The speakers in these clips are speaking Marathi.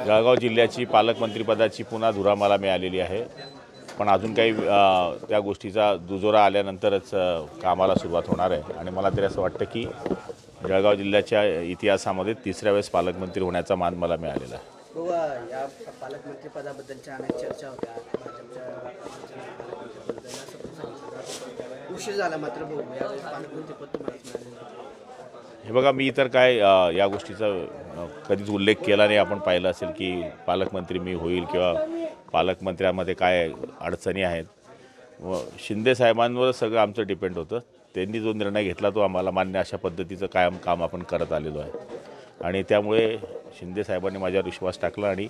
जळगाव जिल्ह्याची पालकमंत्रीपदाची पुन्हा धुरा मला मिळालेली आहे, पण अजून काही त्या गोष्टीचा दुजोरा आल्यानंतरच कामाला सुरुवात होणार आहे। आणि मला तरी असं वाटतं की जळगाव जिल्ह्याच्या इतिहासामध्ये तिसऱ्या वेळेस पालकमंत्री होण्याचा मान मला मिळालेला आहे। या पालकमंत्रीपदाबद्दलच्या अनेक चर्चा होत्या, उशीर झाला मात्र पालकमंत्रीपद तुम्हालाच मिळाले। हे बघा, मी तर काय या गोष्टीचा कधीच उल्लेख केला नाही। आपण पाहिलं असेल की पालकमंत्री मी होईल किंवा पालकमंत्र्यामध्ये काय अडचणी आहेत, व शिंदे साहेबांवर सगळं आमचं डिपेंड होतं। त्यांनी जो निर्णय घेतला तो आम्हाला मान्य, अशा पद्धतीचं कायम काम आपण करत आलेलो आहे। आणि त्यामुळे शिंदे साहेबांनी माझ्यावर विश्वास टाकला आणि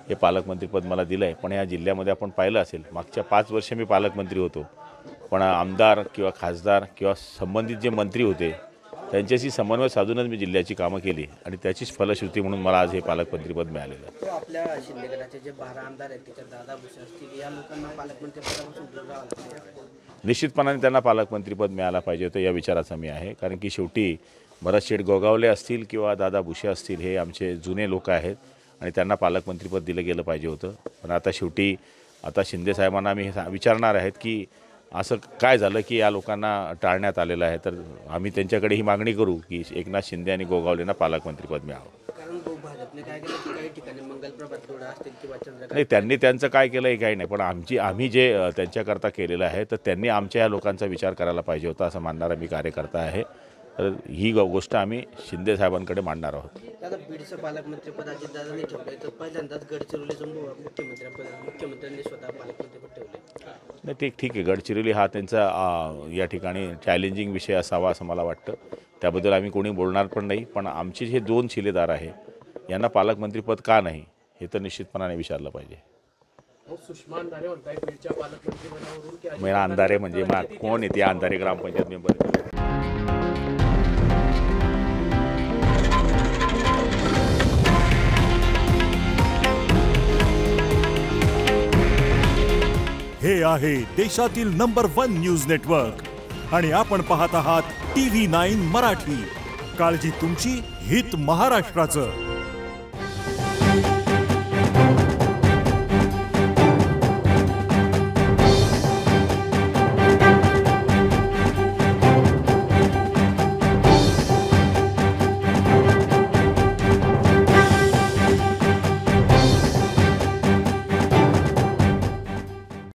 हे पालकमंत्रीपद मला दिलं आहे। पण या जिल्ह्यामध्ये आपण पाहिलं असेल मागच्या 5 वर्ष मी पालकमंत्री होतो, पण आमदार किंवा खासदार किंवा संबंधित जे मंत्री होते त्यांच्याशी समन्वय साधूनच मी जिल्ह्याची कामं केली आणि त्याचीच फलश्रुती म्हणून मला आज हे पालकमंत्रीपद मिळालेलं आहे। आपल्या शिंदे गटाचे जे 12 आमदार आहेत त्याच्यात दादा भुसे असतील, या लोकांना पालकमंत्रीपदापासून दूर राहावं लागतं। निश्चितपणाने त्यांना पालकमंत्रीपद मिळायला पाहिजे होतं या विचाराचा मी आहे, कारण की शेवटी भरतशेठ गोगावले असतील किंवा दादा भुसे असतील हे आमचे जुने लोक आहेत आणि त्यांना पालकमंत्रीपद दिलं गेलं पाहिजे होतं। पण आता शेवटी शिंदे साहेबांना आम्ही विचारणार आहेत की असं काय झालं की या लोकांना टाळण्यात आलेलं आहे, तर आम्ही त्यांच्याकडे ही मागणी करू की एकनाथ शिंदे आणि गोगावलेंना पालकमंत्रीपद मिळावं। कारण भाजपने काय केलं की काही ठिकाणी मंगलप्रभात तोडा असतील किंवा चंद्रकांत, नाही, त्यांनी त्यांचं काय केलं हे काही नाही, पण आम्ही जे त्यांच्याकरता केलेलं आहे तर त्यांनी आमच्या या लोकांचा विचार करायला पाहिजे होता असं मानणारा मी कार्यकर्ता आहे। तर ही गोष्ट आम्ही शिंदे साहेबांकडे मांडणार आहोत। दादा, बीडचं पालकमंत्रीपद अजितदादांनी ठेवलंय, तर पहिल्यांदाच गडचिरोलीचं मुख्यमंत्र्यांनी स्वतः पालकमंत्रीपद ठेवले। नाही, ते ठीक आहे, गडचिरोली हा त्यांचा या ठिकाणी चॅलेंजिंग विषय असावा असं मला वाटतं, त्याबद्दल आम्ही कोणी बोलणार पण नाही। पण आमचे जे 2 शिलेदार आहे यांना पालकमंत्रीपद का नाही हे तर निश्चितपणाने विचारलं पाहिजे। सुषमा अंधारे म्हणताय बीडच्या पालकमंत्रीपदावरून मेरा अंधारे म्हणजे मग कोण येते? अंधारे ग्रामपंचायत मेंबर। हे आहे देशातील नंबर 1 न्यूज नेटवर्क आणि आपण पाहत आहात TV9 मराठी। काळजी तुमची, हित महाराष्ट्राचं।